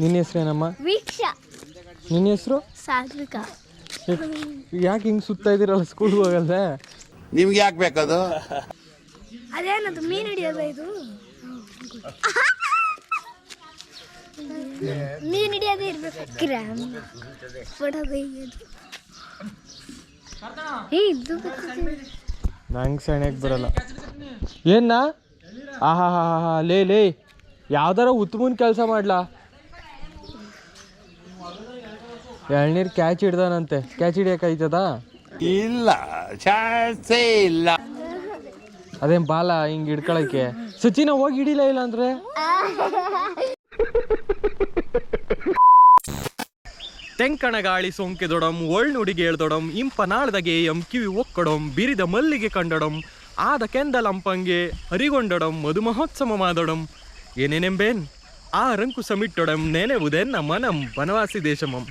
ನಿನ್ನ ಹೆಸರೇನಮ್ಮ? ವೀಕ್ಷಾ. ನಿನ್ನ ಹೆಸರು? ಸಾತ್ವಿಕಾ. ಯಾಕೆ ಹಿಂಗೆ ಸುತ್ತಾ ಇದ್ದೀರಲ್ಲ, ಸ್ಕೂಲ್ಗೆ ಹೋಗಲ್ಲ? ನಿಮ್ಗೆ ಯಾಕೆ ಬೇಕದು? ಅದೇನದು ಮೀನು ಹಿಡಿಯೋದ ಇದು? ಮೀನು ಹಿಡಿಯೋದೇ ಇರ್ಬೇಕು. ಕ್ರ್ಯಾಮ್ ನಂಗೆ ಸೆಣೆಗೆ ಬರಲ್ಲ. ಏನ ಆಹಾ ಹಾ ಹಾ ಲೇ ಯಾವ್ದಾರ ಉತ್ತಮನ್ ಕೆಲಸ ಮಾಡ್ಲಾ? ಎಳ್ನೀರು ಕ್ಯಾಚ್ ಹಿಡ್ದಾನಂತೆ. ಕ್ಯಾಚ್ ಹಿಡಿಯೋಕಾಯ್ತದ? ಇಲ್ಲ, ಚಾನ್ಸೇ ಇಲ್ಲ. ಅದೇನ್ ಬಾಲ ಹಿಂಗೆ ಹಿಡ್ಕೊಳಕ್ಕೆ? ಸಚಿನ ಹೋಗಿ ಹಿಡಿಲ ಇಲ್ಲ ಅಂದ್ರೆ ತೆಂಕಣ ಗಾಳಿ ಸೋಂಕೆ ದೊಡಂ ಒಳ್ನುಡಿಗೆ ಹೇಳ್ದೊಡಂ ಇಂಪನಾಳ್ದಗೆ ಎಂ ಕಿವಿ ಒಕ್ಕಡಂ ಬಿರಿದ ಮಲ್ಲಿಗೆ ಕಂಡಡಂ ಆದ ಕೆಂದಲಂಪಂಗೆ ಹರಿಗೊಂಡಡಂ ಮಧುಮಹೋತ್ಸವ ಮಾಡೊಡಂ ಏನೇನೆಂಬೇನ್ ಆ ರಂಕು ಸಮಿಟ್ಟೊಡಂ ನೆನೆವುದೆನ್ನ ಮನಂ ಬನವಾಸಿ ದೇಶಮಂ.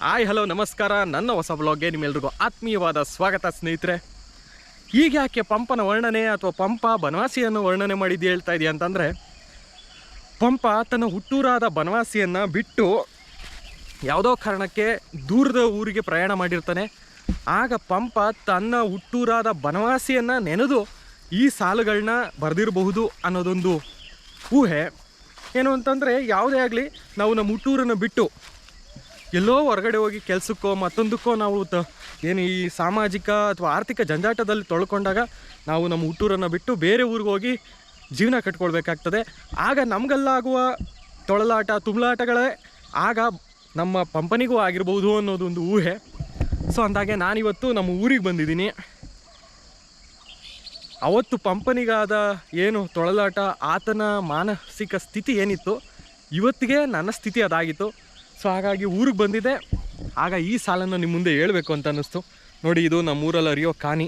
ಹಾಯ್ ಹಲೋ ನಮಸ್ಕಾರ, ನನ್ನ ಹೊಸ ಬ್ಲಾಗ್ಗೆ ನಿಮ್ಮೆಲ್ರಿಗೂ ಆತ್ಮೀಯವಾದ ಸ್ವಾಗತ ಸ್ನೇಹಿತರೆ. ಈಗ ಯಾಕೆ ಪಂಪನ ವರ್ಣನೆ ಅಥವಾ ಪಂಪ ಬನವಾಸಿಯನ್ನು ವರ್ಣನೆ ಮಾಡಿದ್ದು ಹೇಳ್ತಾ ಇದೆಯಾ ಅಂತಂದರೆ, ಪಂಪ ತನ್ನ ಹುಟ್ಟೂರಾದ ಬನವಾಸಿಯನ್ನು ಬಿಟ್ಟು ಯಾವುದೋ ಕಾರಣಕ್ಕೆ ದೂರದ ಊರಿಗೆ ಪ್ರಯಾಣ ಮಾಡಿರ್ತಾನೆ. ಆಗ ಪಂಪ ತನ್ನ ಹುಟ್ಟೂರಾದ ಬನವಾಸಿಯನ್ನು ನೆನೆದು ಈ ಸಾಲುಗಳನ್ನ ಬರೆದಿರಬಹುದು ಅನ್ನೋದೊಂದು ಊಹೆ. ಏನು ಅಂತಂದರೆ, ಯಾವುದೇ ಆಗಲಿ ನಾವು ನಮ್ಮ ಹುಟ್ಟೂರನ್ನು ಬಿಟ್ಟು ಎಲ್ಲೋ ಹೊರಗಡೆ ಹೋಗಿ ಕೆಲಸಕ್ಕೋ ಮತ್ತೊಂದಕ್ಕೋ ನಾವು ಏನು ಈ ಸಾಮಾಜಿಕ ಅಥವಾ ಆರ್ಥಿಕ ಜಂಜಾಟದಲ್ಲಿ ತೊಳ್ಕೊಂಡಾಗ ನಾವು ನಮ್ಮ ಹುಟ್ಟೂರನ್ನು ಬಿಟ್ಟು ಬೇರೆ ಊರಿಗೆ ಹೋಗಿ ಜೀವನ ಕಟ್ಕೊಳ್ಬೇಕಾಗ್ತದೆ. ಆಗ ನಮಗೆಲ್ಲಾಗುವ ತೊಳಲಾಟ ತುಮ್ಲಾಟಗಳೇ ಆಗ ನಮ್ಮ ಪಂಪನಿಗೂ ಆಗಿರ್ಬೋದು ಅನ್ನೋದೊಂದು ಊಹೆ. ಸೊ ಅಂದಾಗೆ ನಾನಿವತ್ತು ನಮ್ಮ ಊರಿಗೆ ಬಂದಿದ್ದೀನಿ. ಅವತ್ತು ಪಂಪನಿಗಾದ ಏನು ತೊಳಲಾಟ, ಆತನ ಮಾನಸಿಕ ಸ್ಥಿತಿ ಏನಿತ್ತು, ಇವತ್ತಿಗೆ ನನ್ನ ಸ್ಥಿತಿ ಅದಾಗಿತ್ತು. ಸೊ ಹಾಗಾಗಿ ಊರಿಗೆ ಬಂದಿದ್ದೆ. ಆಗ ಈ ಸಾಲನ್ನು ನಿಮ್ಮ ಮುಂದೆ ಹೇಳಬೇಕು ಅಂತ ಅನ್ನಿಸ್ತು. ನೋಡಿ, ಇದು ನಮ್ಮೂರಲ್ಲಿ ಹರಿಯೋ ಕಾನಿ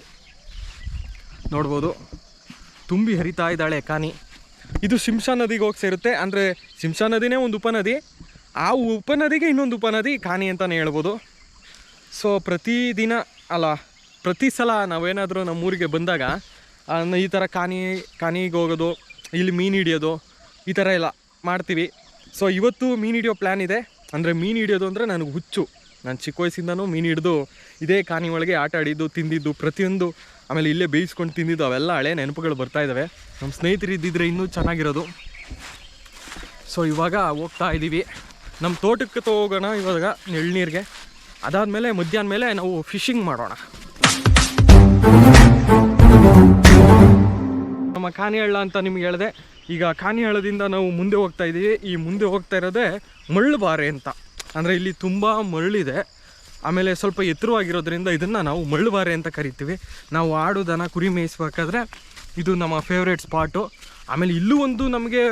ನೋಡ್ಬೋದು, ತುಂಬಿ ಹರಿತಾ ಇದ್ದಾಳೆ ಕಾನಿ. ಇದು ಶಿಂಷಾ ನದಿಗೆ ಹೋಗಿ ಸೇರುತ್ತೆ. ಅಂದರೆ ಶಿಂಷಾ ನದಿನೇ ಒಂದು ಉಪನದಿ, ಆ ಉಪನದಿಗೆ ಇನ್ನೊಂದು ಉಪನದಿ ಕಾನಿ ಅಂತಲೇ ಹೇಳ್ಬೋದು. ಸೊ ಪ್ರತಿ ಸಲ ನಾವೇನಾದರೂ ನಮ್ಮೂರಿಗೆ ಬಂದಾಗ ಈ ಥರ ಕಾನಿಗೆ ಹೋಗೋದು, ಇಲ್ಲಿ ಮೀನು ಹಿಡಿಯೋದು, ಈ ಥರ ಎಲ್ಲ ಮಾಡ್ತೀವಿ. ಸೊ ಇವತ್ತು ಮೀನು ಹಿಡಿಯೋ ಪ್ಲ್ಯಾನ್ ಇದೆ. ಅಂದರೆ ಮೀನು ಹಿಡಿಯೋದು ಅಂದರೆ ನನಗೆ ಹುಚ್ಚು. ನಾನು ಚಿಕ್ಕ ವಯಸ್ಸಿಂದನೂ ಮೀನು ಹಿಡಿದು ಇದೇ ಕಾನಿ ಒಳಗೆ ಆಟ ಆಡಿದ್ದು, ತಿಂದಿದ್ದು ಪ್ರತಿಯೊಂದು, ಆಮೇಲೆ ಇಲ್ಲೇ ಬೇಯಿಸ್ಕೊಂಡು ತಿಂದಿದ್ದು, ಅವೆಲ್ಲ ಹಳೆ ನೆನಪುಗಳು ಬರ್ತಾಯಿದ್ದಾವೆ. ನಮ್ಮ ಸ್ನೇಹಿತರು ಇದ್ದಿದ್ರೆ ಇನ್ನೂ ಚೆನ್ನಾಗಿರೋದು. ಸೊ ಇವಾಗ ಹೋಗ್ತಾ ಇದ್ದೀವಿ ನಮ್ಮ ತೋಟಕ್ಕೆ ಹೋಗೋಣ ಇವಾಗ ಎಳ್ನೀರಿಗೆ. ಅದಾದಮೇಲೆ ಮಧ್ಯಾಹ್ನ ಮೇಲೆ ನಾವು ಫಿಶಿಂಗ್ ಮಾಡೋಣ. ನಮ್ಮ ಕಾನಿಹಳ್ಳ ಅಂತ ನಿಮ್ಗೆ ಹೇಳಿದೆ. ಈಗ ಕಾನಿಹಳ್ಳದಿಂದ ನಾವು ಮುಂದೆ ಹೋಗ್ತಾ ಇದ್ದೀವಿ. ಈ ಮುಂದೆ ಹೋಗ್ತಾ ಇರೋದೇ ಮಳ್ಳುಬಾರೆ ಅಂತ. ಅಂದರೆ ಇಲ್ಲಿ ತುಂಬ ಮರಳಿದೆ, ಆಮೇಲೆ ಸ್ವಲ್ಪ ಎತ್ತರವಾಗಿರೋದ್ರಿಂದ ಇದನ್ನು ನಾವು ಮಳ್ಳುಬಾರೆ ಅಂತ ಕರಿತೀವಿ. ನಾವು ಆಡು ದನ ಕುರಿ ಮೇಯಿಸ್ಬೇಕಾದ್ರೆ ಇದು ನಮ್ಮ ಫೇವ್ರೇಟ್ ಸ್ಪಾಟು. ಆಮೇಲೆ ಇಲ್ಲೂ ಒಂದು ನಮಗೆ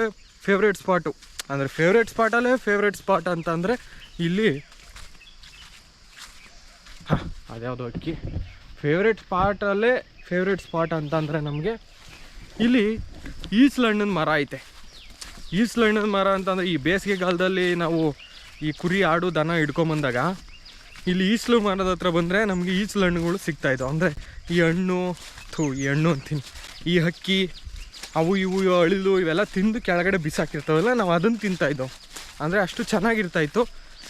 ಫೇವ್ರೇಟ್ ಸ್ಪಾಟು, ಅಂದರೆ ಫೇವ್ರೇಟ್ ಸ್ಪಾಟಲ್ಲೇ ಫೇವ್ರೇಟ್ ಸ್ಪಾಟ್ ಅಂತ ಅಂದರೆ ಇಲ್ಲಿ ಅದ್ಯಾವುದು ಅಕ್ಕಿ ಫೇವ್ರೇಟ್ ಸ್ಪಾಟಲ್ಲೇ ಫೇವ್ರೇಟ್ ಸ್ಪಾಟ್ ಅಂತಂದರೆ ನಮಗೆ ಇಲ್ಲಿ ಈಸ್ಲಣ್ಣನ ಮರ ಐತೆ. ಈಸ್ಲಣ್ಣನ ಮರ ಅಂತಂದರೆ ಈ ಬೇಸಿಗೆಗಾಲದಲ್ಲಿ ನಾವು ಈ ಕುರಿ ಆಡು ದನ ಹಿಡ್ಕೊಂಬಂದಾಗ ಇಲ್ಲಿ ಈಸ್ಲು ಮರದ ಹತ್ರ ಬಂದರೆ ನಮಗೆ ಈಸ್ಲು ಹಣ್ಣುಗಳು ಸಿಗ್ತಾಯಿದ್ದವು. ಅಂದರೆ ಈ ಹಣ್ಣು ಅಂತೀನಿ, ಈ ಹಕ್ಕಿ ಅವು ಇವು ಅಳಿಲು ಇವೆಲ್ಲ ತಿಂದು ಕೆಳಗಡೆ ಬಿಸಾಕಿರ್ತಾವಲ್ಲ, ನಾವು ಅದನ್ನು ತಿಂತಾಯಿದ್ದೆವು. ಅಂದರೆ ಅಷ್ಟು ಚೆನ್ನಾಗಿರ್ತಾಯಿತ್ತು.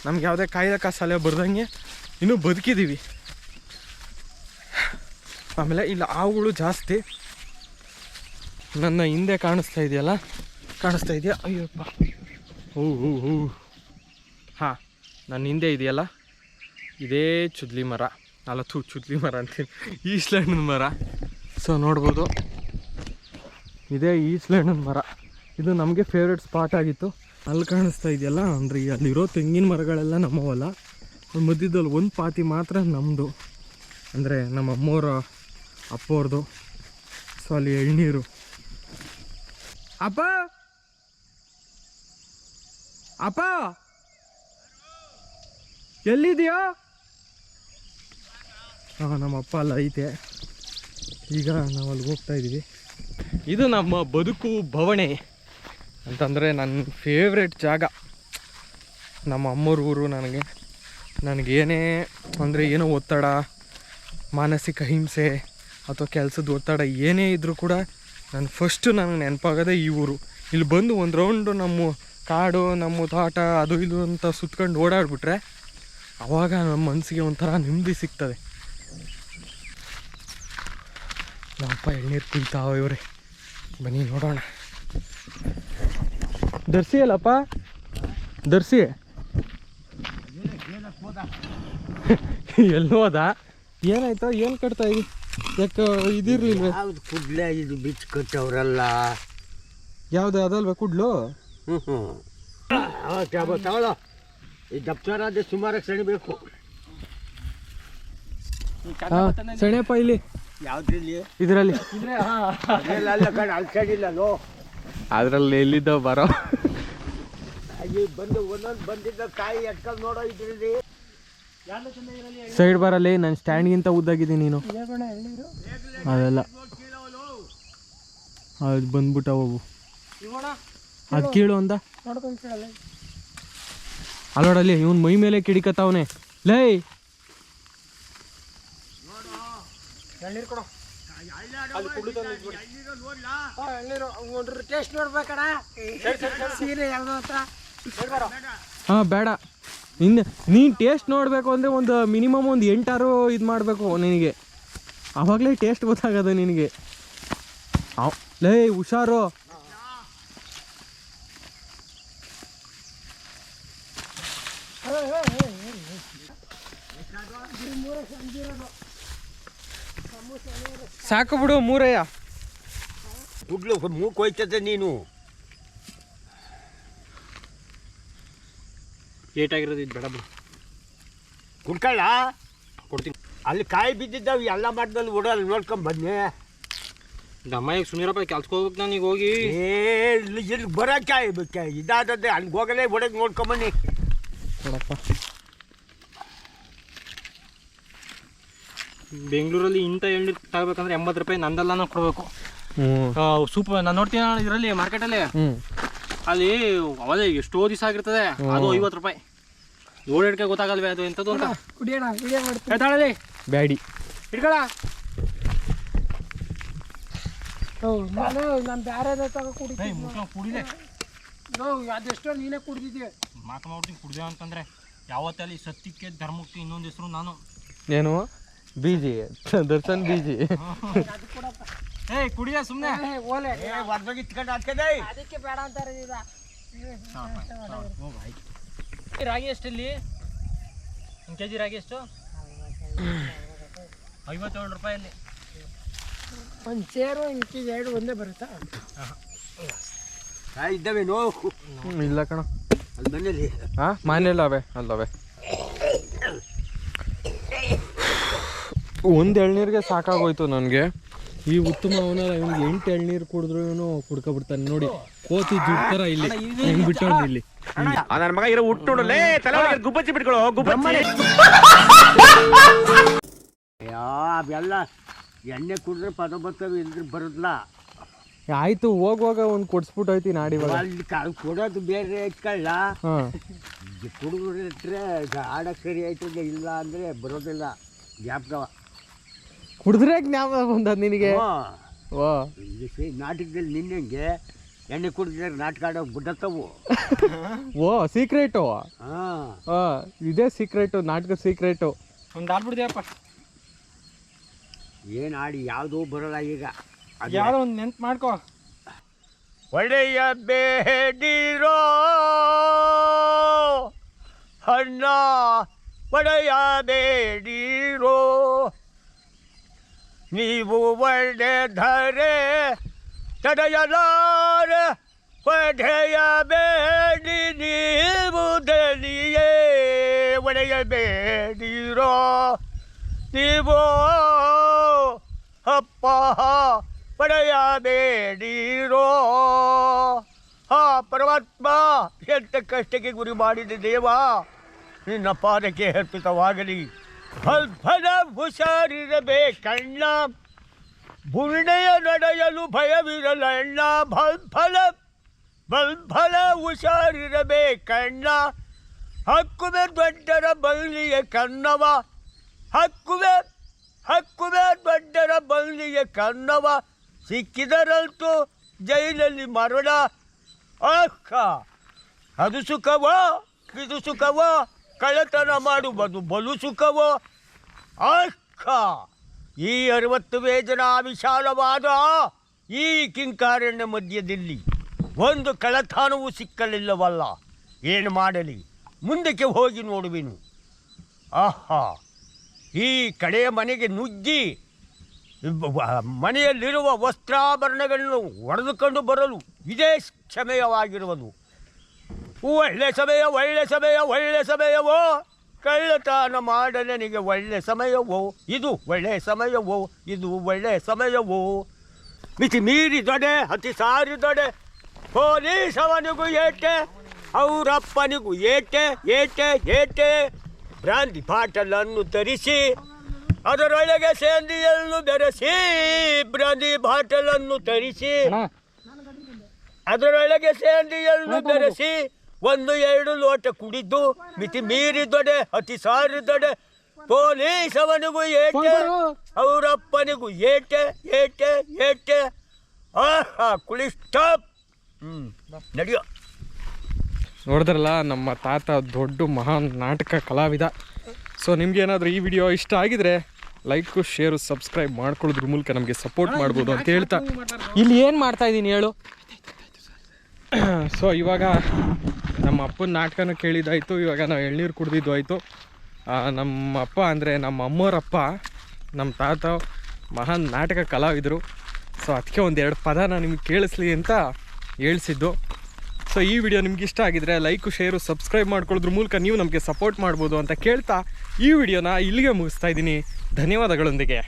ನಮ್ಗೆ ಯಾವುದೇ ಕಾಯಿಲೆ ಕಾಸಾಲೆ ಬರ್ದಂಗೆ ಇನ್ನೂ ಬದುಕಿದ್ದೀವಿ. ಆಮೇಲೆ ಇಲ್ಲಿ ಹಾವುಗಳು ಜಾಸ್ತಿ. ನನ್ನ ಹಿಂದೆ ಕಾಣಿಸ್ತಾ ಇದೆಯಾ? ಅಯ್ಯಪ್ಪ, ಹೂ ಹಾಂ, ನನ್ನ ಹಿಂದೆ ಇದೆಯಲ್ಲ, ಇದೇ ಚುದ್ಲಿ ಮರ ಚುದ್ಲಿ ಮರ ಅಂತೀನಿ, ಈಸ್ಲಣ್ಣನ ಮರ. ಸೊ ನೋಡ್ಬೋದು, ಇದೇ ಈಸ್ಲಣ್ಣನ ಮರ. ಇದು ನಮಗೆ ಫೇವ್ರೇಟ್ ಸ್ಪಾಟ್ ಆಗಿತ್ತು. ಅಲ್ಲಿ ಕಾಣಿಸ್ತಾ ಇದೆಯಲ್ಲ, ಅಂದರೆ ಅಲ್ಲಿರೋ ತೆಂಗಿನ ಮರಗಳೆಲ್ಲ ನಮ್ಮವಲ್ಲ. ಮಧ್ಯದಲ್ಲಿ ಒಂದು ಪಾತಿ ಮಾತ್ರ ನಮ್ಮದು, ಅಂದರೆ ನಮ್ಮ ಅಮ್ಮೋರ ಅಪ್ಪವ್ರದ್ದು. ಸೊ ಅಲ್ಲಿ ಎಳ್ನೀರು. ಅಪ್ಪ ಎಲ್ಲಿದೆಯೋ? ನಮ್ಮ ಅಪ್ಪ ಅಲ್ಲ ಐತೆ. ಈಗ ನಾವು ಅಲ್ಲಿ ಹೋಗ್ತಾ ಇದ್ದೀವಿ. ಇದು ನಮ್ಮ ಬದುಕು ಬವಣೆ ಅಂತಂದರೆ ನನ್ನ ಫೇವ್ರೇಟ್ ಜಾಗ. ನಮ್ಮ ಅಮ್ಮವ್ರ ಊರು. ನನಗೇನೇ ಅಂದರೆ ಏನೋ ಒತ್ತಡ, ಮಾನಸಿಕ ಹಿಂಸೆ ಅಥವಾ ಕೆಲಸದ ಒತ್ತಡ ಏನೇ ಇದ್ದರೂ ಕೂಡ ನನಗೆ ನೆನಪಾಗೋದೇ ಈ ಊರು. ಇಲ್ಲಿ ಬಂದು ಒಂದು ರೌಂಡು ನಮ್ಮ ಕಾಡು ನಮ್ಮ ತೋಟ ಅದು ಇದು ಅಂತ ಸುತ್ಕೊಂಡು ಓಡಾಡ್ಬಿಟ್ರೆ ಅವಾಗ ನಮ್ಮ ಮನಸ್ಸಿಗೆ ಒಂಥರ ನೆಮ್ಮದಿ ಸಿಗ್ತದೆ. ನಮ್ಮಪ್ಪ ಎಳ್ನೀರು ಕುಯ್ತಾವ ಇವ್ರೆ, ಬನ್ನಿ ನೋಡೋಣ. ದರ್ಸಿ ಅಲ್ಲಪ್ಪ, ದರ್ಸಿ ಎಲ್ಲೋದ? ಏನಾಯ್ತು? ಏನು ಕಟ್ತಾ ಇದಿ? ಯಾಕೆ ಇದಿರ್ಲಿಲ್ವ? ಯಾವ್ದು ಕುಡ್ಲೆ ಇದು ಬಿಚ್ಚು ಕಟ್ಟವ್ರಲ್ಲ. ಯಾವ್ದು ಅದಲ್ವ ಕುಡ್ಲು? ತಗೊಳ್ಳೋ, ಈ ದಪ್ತರ ಅದೇ ಸುಮಾರು ಸೆಣಿಬೇಕು. ಸೆಣೆಪ್ಪ ಇಲ್ಲಿ ಯಾವ್ದ್ರಲ್ಲಿ? ಇದರಲ್ಲಿ ಅಲ್ಲ ಕಣ, ಅಲ್ಲಿ ಸೆಣಿಲ್ಲೋ. ಅದ್ರಲ್ಲಿ ಎಲ್ಲಿದ್ದಾವ ಬರೋ ಅಲ್ಲಿ ಬಂದು ಒಂದೊಂದು ಬಂದಿದ್ದ ಕಾಯಿ ಎಟ್ಕೊಂಡು ನೋಡೋ ಇದ್ರಲ್ಲಿ. ಸೈಡ್ ಬರಲಿ, ನಾನು ಸ್ಟ್ಯಾಂಡ್ಗಿಂತ ಉದ್ದಾಗಿದ್ದೀನಿ ನೀನು. ಅದೆಲ್ಲ ಅದು ಬಂದ್ಬಿಟ್ಟ ಹೋಗು. ಅದು ಕೀಳು ಅಂದ ಅಲ್ಲೋಡಲ್ಲಿ ಇವನ್ ಮೈ ಮೇಲೆ ಕಿಡಿಕತ್ತವನೆ. ಲೈ ಟೇಸ್ಟ್ ನೋಡ್ಬೇಕಣ. ಹಾಂ ಬೇಡ, ನೀನು ಟೇಸ್ಟ್ ನೋಡಬೇಕು ಅಂದರೆ ಒಂದು ಮಿನಿಮಮ್ ಒಂದು 8 ಇದು ಮಾಡಬೇಕು ನಿನಗೆ, ಆವಾಗಲೇ ಟೇಸ್ಟ್ ಗೊತ್ತಾಗದು ನಿನಗೆ. ಲೇ ಹುಷಾರು. ಸಾಕು ಬಿಡು ಮೂರಯ್ಯ. ಕುಡ್ಲು ಮೂಕ್ ಹೋಯ್ತದೆ ನೀನು. ಏಟಾಗಿರೋದು ಇದು ಬೇಡ ಬಿಡು, ಕುಡ್ಕೊಳ್ಳ ಕೊಡ್ತೀನಿ. ಅಲ್ಲಿ ಕಾಯಿ ಬಿದ್ದಿದ್ದಾವೆ ಎಲ್ಲ ಮಟ್ಟದಲ್ಲಿ ಓಡಲ್ಲಿ ನೋಡ್ಕೊಂಡ್ ಬನ್ನಿ. ದಮ್ಮಯ್ಯ ಸುನೀರಪ್ಪ ಕೆಲ್ಸಕ್ಕೆ ಹೋಗ್ಬೇಕು ನಾನು ಈಗ ಹೋಗಿ. ಇಲ್ಲಿ ಬರೋಕೆ ಇದಾದದ್ದೆ ಅಲ್ಲಿಗೆ ಹೋಗಲೇ ಒಳಗೆ ನೋಡ್ಕೊಂಬನ್ನಿ. ಕೊಡಪ್ಪ. ಬೆಂಗಳೂರಲ್ಲಿ ಇಂಥ ಎಳ್ನೀರು ತಗೋಬೇಕಂದ್ರೆ 80 ರೂಪಾಯಿ ನಂದೆಲ್ಲ ಕೊಡಬೇಕು. ಸೂಪರ್ ನಾನು ನೋಡ್ತೀನಿ ಇದರಲ್ಲಿ ಮಾರ್ಕೆಟಲ್ಲಿ, ಅಲ್ಲಿ ಅವಲೇ ಎಷ್ಟೋ ದಿವಸ ಆಗಿರ್ತದೆ, ಅದು 50 ರೂಪಾಯಿ. ನೋಡಿಡ್ಕೆ ಗೊತ್ತಾಗಲ್ವೇ ಅದು ಎಂಥದ್ದು ಅಂತ. ಹೇಳ್ತಾಳಲ್ಲಿ ಬ್ಯಾಡಿ ಹಿಡ್ಕೊಳ. ನಾನು ಬೇರೆ ಕುಡಿದೆ ಅದೆಷ್ಟೋ ನೀನೇ ಕುಡ್ದಿದ್ದೆ. ಮಾತನಾಡ್ತೀನಿ ಕುಡ್ದೆ ಅಂತಂದ್ರೆ ಯಾವತ್ತಲ್ಲಿ ಸತ್ಯಕ್ಕೆ ಧರ್ಮಕ್ಕೆ ಇನ್ನೊಂದು ಹೆಸರು ನಾನು. ಏನು ಬೀಜಿ ದರ್ಶನ್ ಬೀಜಿ. ಏಯ್ ಕುಡಿಯ ಸುಮ್ಮನೆ ಓಲೆ ಅದಕ್ಕೆ ಬೇಡ ಅಂತಾರೆ. ರಾಗಿ ಎಷ್ಟಲ್ಲಿ? 1 kg ರಾಗಿ ಎಷ್ಟು? 57 ರೂಪಾಯಲ್ಲಿ. ಒಂದು ಸೇರು ಇಂಕಿ 2 ಒಂದೇ ಬರುತ್ತಾ? ಇದ್ದಾವೆ ನೋ ಇಲ್ಲ ಕಣ, ಅಲ್ಲಿ ಮನೇಲಿ. ಹಾಂ ಮನೇಲಿ ಅವೆ ಅಲ್ಲವೆ. ಒಂದು ಎಳ್ನೀರಿಗೆ ಸಾಕಾಗೋಯ್ತು ನನಗೆ. ಈ ಉತ್ತಮ ಅವನಲ್ಲ, ಇವ್ನಿಗೆ 8 ಎಳ್ನೀರು ಕುಡಿದ್ರು ಇವನು ಕುಡ್ಕೊಬಿಡ್ತಾನೆ ನೋಡಿ. ಕೋತಿ ಜುಡ್ತಾರ ಇಲ್ಲಿ ಹೆಂಗ್ ಬಿಟ್ಟವನು ಇಲ್ಲಿ. ನನ್ನ ಮಗ ಇರೋ ಹುಟ್ಟು ನೋಡಲೇ ತಲೆ ಗುಬ್ಬಚ್ಚಿ ಬಿಟ್ಕೊಳ್ಳೋ ಗುಬ್ಬಚ್ಚಿ. ಅವೆಲ್ಲ ಎಣ್ಣೆ ಕುಡಿದ್ರೆ ಪದ ಬರ್ತವೆ, ಇಲ್ದ್ರೆ ಬರೋದಿಲ್ಲ. ಆಯ್ತು ಹೋಗುವಾಗ ಒಂದು ಕೊಡ್ಸ್ಬಿಟ್ಟು ಹೋಯ್ತಿ ನಾಡಿವಾಗ. ಅಲ್ಲಿ ಕೊಡೋದು ಬೇರೆ ಇಟ್ಕೊಳ್ಳ. ಹಾಂ ಕುಡಿದ್ರೆ ಆಡಕ್ಕೆ ಸರಿ ಆಯ್ತದೆ, ಇಲ್ಲ ಅಂದರೆ ಬರೋದಿಲ್ಲ. ಜ್ಞಾಪಕ ಕುಡಿದ್ರೆ ಜ್ಞಾಪಕ ಬಂದದ್ ನಿನಗೆ. ಓ ನಾಟಕದಲ್ಲಿ ನಿನ್ನಂಗೆ ಎಣ್ಣೆ ಕುಡಿದ್ರೆ ನಾಟಕ ಆಡೋ ಬಿಡತ್ತವು. ಓ ಸೀಕ್ರೆಟು. ಹಾಂ ಇದೇ ಸೀಕ್ರೆಟು, ನಾಟಕ ಸೀಕ್ರೆಟು. ಒಂದು ಆಡ್ಬಿಡ್ದೇಪ್ಪ. ಏನು ಆಡಿ ಯಾವುದೂ ಬರೋಲ್ಲ ಈಗ. ಯಾವ್ದೋ ಒಂದು ನೆನ್ಪು ಮಾಡ್ಕೋ. ಒಳ್ಳೆಯ ಬೇಡಿರೋ ಅಣ್ಣ, ಒಡೆಯ ಬೇಡಿರೋ, ನೀವು ಒಳ್ಳೆದರೆ ತಡೆಯಲಾರೆ, ಒಡೆಯಬೇಡಿ ನೀವು ದಲಿಯೇ, ಒಡೆಯಬೇಡಿರೋ ನೀವು ಅಪ್ಪ, ಪಡೆಯಬೇಡಿರೋ. ಪರಮಾತ್ಮ ಎಂಥ ಕಷ್ಟಕ್ಕೆ ಗುರಿ ಮಾಡಿದ ದೇವ, ನಿನ್ನ ಪಾದಕ್ಕೆ ಅರ್ಪಿತವಾಗಲಿ. ಫಲ ಹುಷಾರಿರಬೇಕಣ್ಣ, ಬುರ್ಣೆಯ ನಡೆಯಲು ಭಯವಿರಲಣ್ಣ. ಫಲ ಹುಷಾರಿರಬೇಕಣ್ಣ, ಹಕ್ಕುವೆ ದೊಡ್ಡರ ಬಲ್ಲಿಯ ಕನ್ನವ, ಹಕ್ಕುವೆ ದೊಡ್ಡರ ಬಲ್ಲಿಯ ಕನ್ನವ, ಸಿಕ್ಕಿದರಂತೂ ಜೈಲಲ್ಲಿ ಮರಣ. ಅಕ್ಕ ಅದು ಸುಖವೋ ಇದು ಸುಖವೋ, ಕಳ್ಳತನ ಮಾಡುವುದು ಬಲು ಸುಖವೋ? ಅಕ್ಕ ಈ 60 ವೇಜನ ವಿಶಾಲವಾದ ಈ ಕಿಂಕಾರಣ್ಯ ಮಧ್ಯದಲ್ಲಿ ಒಂದು ಕಳ್ಳತನವೂ ಸಿಕ್ಕಲಿಲ್ಲವಲ್ಲ. ಏನು ಮಾಡಲಿ, ಮುಂದಕ್ಕೆ ಹೋಗಿ ನೋಡುವೆನು. ಆಹಾ, ಈ ಕಡೆಯ ಮನೆಗೆ ನುಗ್ಗಿ ಮನೆಯಲ್ಲಿರುವ ವಸ್ತ್ರಾಭರಣಗಳನ್ನು ಹೊಡೆದುಕೊಂಡು ಬರಲು ಇದೇ ಸಮಯವಾಗಿರುವುದು. ಒಳ್ಳೆ ಸಮಯ, ಒಳ್ಳೆ ಸಮಯ, ಒಳ್ಳೆ ಸಮಯವೋ, ಕಳ್ಳತನ ಮಾಡಲನಿಗೆ ಒಳ್ಳೆ ಸಮಯವೋ, ಇದು ಒಳ್ಳೆ ಸಮಯವೋ, ಇದು ಒಳ್ಳೆ ಸಮಯವೋ. ಮಿತಿ ಮೀರಿದೊಡೆ ಅತಿ ಸಾರಿದೊಡೆ, ಪೊಲೀಸ್ ಅವನಿಗೂ ಏಟೆ, ಅವರಪ್ಪನಿಗೂ ಏಟೆ ಏಟೆ ಏಟೆ. ಬ್ರಾಂದಿ ಬಾಟಲನ್ನು ತರಿಸಿ ಅದರೊಳಗೆ ಸೇಂದಿಯನ್ನು ಬೆರೆಸಿ, ಬ್ರಾಂದಿ ಬಾಟಲನ್ನು ತರಿಸಿ ಅದರೊಳಗೆ ಸೇಂದಿಯನ್ನು ಬೆರೆಸಿ 1-2 ಲೋಟ ಕುಡಿದು ಮಿತಿ ಮೀರಿದೊಡೆ ಅತಿ ಸಾರಿದೊಡೆ, ಪೊಲೀಸ್ ಅವನಿಗೂ ಏಟೆ, ಅವರಪ್ಪನಿಗೂ ಏಟೆ ಏಟೆ ಏಟೆ. ಆಹಾ, ಕುಳಿ ಸ್ಟಾಪ್. ನಡೆಯೋ. ನೋಡಿದ್ರಲ್ಲ, ನಮ್ಮ ತಾತ ದೊಡ್ಡ ಮಹಾನ್ ನಾಟಕ ಕಲಾವಿದ. ಸೊ ನಿಮ್ಗೇನಾದರೂ ಈ ವಿಡಿಯೋ ಇಷ್ಟ ಆಗಿದ್ರೆ ಲೈಕು ಶೇರು ಸಬ್ಸ್ಕ್ರೈಬ್ ಮಾಡ್ಕೊಳ್ಳೋದ್ರ ಮೂಲಕ ನಮಗೆ ಸಪೋರ್ಟ್ ಮಾಡ್ಬೋದು ಅಂತ ಹೇಳ್ತಾ, ಇಲ್ಲಿ ಏನು ಮಾಡ್ತಾ ಇದ್ದೀನಿ ಹೇಳು. ಸೊ ಇವಾಗ ನಮ್ಮ ಅಪ್ಪನ ನಾಟಕನೂ ಕೇಳಿದ್ದಾಯಿತು, ಇವಾಗ ನಾವು ಎಳ್ನೀರು ಕುಡ್ದಿದ್ದು ಆಯಿತು. ನಮ್ಮ ಅಪ್ಪ ಅಂದರೆ ನಮ್ಮ ಅಮ್ಮೋರಪ್ಪ, ನಮ್ಮ ತಾತ ಮಹಾನ್ ನಾಟಕ ಕಲಾವಿದರು. ಸೊ ಅದಕ್ಕೆ 1-2 ಪದನ ನಿಮ್ಗೆ ಕೇಳಿಸ್ಲಿ ಅಂತ ಹೇಳ್ಸಿದ್ದು. ಸೊ ಈ ವಿಡಿಯೋ ನಿಮ್ಗೆ ಇಷ್ಟ ಆಗಿದ್ರೆ ಲೈಕು ಶೇರು ಸಬ್ಸ್ಕ್ರೈಬ್ ಮಾಡ್ಕೊಳ್ಳೋದ್ರ ಮೂಲಕ ನೀವು ನಮಗೆ ಸಪೋರ್ಟ್ ಮಾಡ್ಬೋದು ಅಂತ ಕೇಳ್ತಾ ಈ ವಿಡಿಯೋನ ಇಲ್ಲಿಗೆ ಮುಗಿಸ್ತಾ ಇದ್ದೀನಿ. ಧನ್ಯವಾದಗಳೊಂದಿಗೆ.